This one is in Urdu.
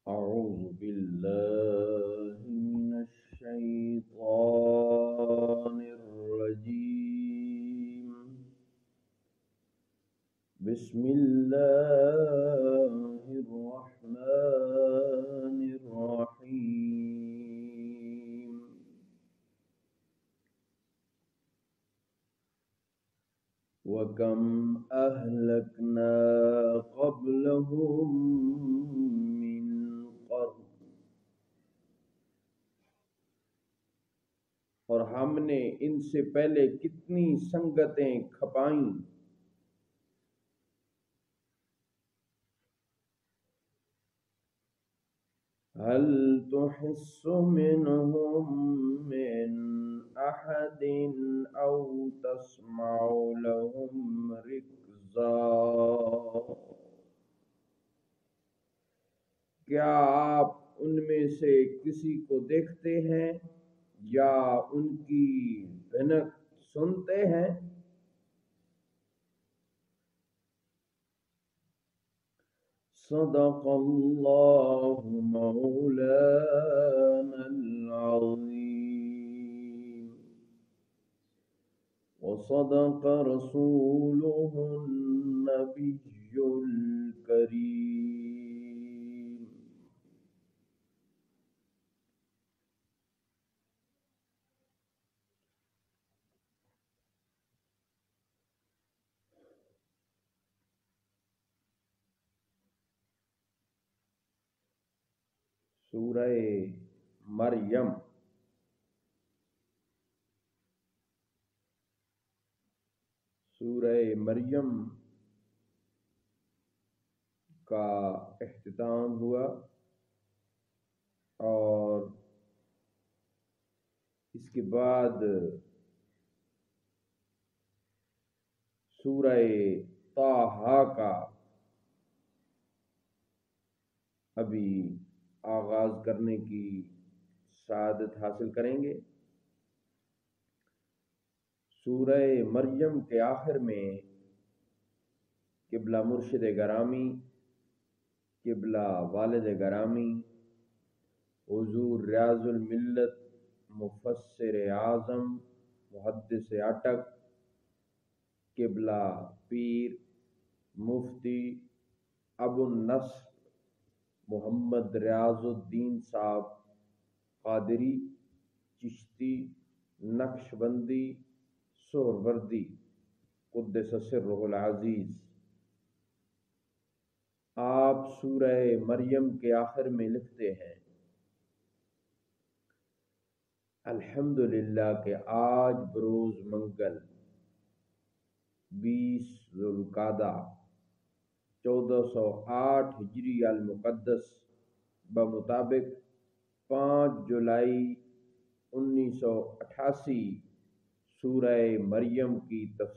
أعوذ بالله من الشيطان الرجيم. بسم الله الرحمن الرحيم. وكم أهلكنا قبلهم من قرن، اور ہم نے ان سے پہلے کتنی سنگتیں کھپائیں. هل تحس منهم من أحد أو تسمع لهم ركزا. کیا آپ ان میں سے کسی کو دیکھتے ہیں یا ان کی بھنک سنتے ہیں؟ صدق اللہ مولانا العظیم وصدق رسوله النبی الکریم. سورہ مریم کا اختتام ہوا اور اس کے بعد سورہ طٰہٰ کا ابھی آغاز کرنے کی سعادت حاصل کریں گے. سورہ مریم کے آخر میں قبلہ مرشد گرامی، قبلہ والد گرامی، حضور ریاض الملت مفسر اعظم محدث اٹک قبلہ پیر مفتی ابو النصر محمد ریاض الدین صاحب قادری چشتی نقشبندی سہروردی قدس سرہ العزیز، آپ سورہ مریم کے آخر میں لکھتے ہیں: الحمدللہ کہ آج بروز منگل 20 ذوالقعدہ 1408 ہجری المقدس بمطابق 5 جولائی 1988 سورہ مریم کی تفسیر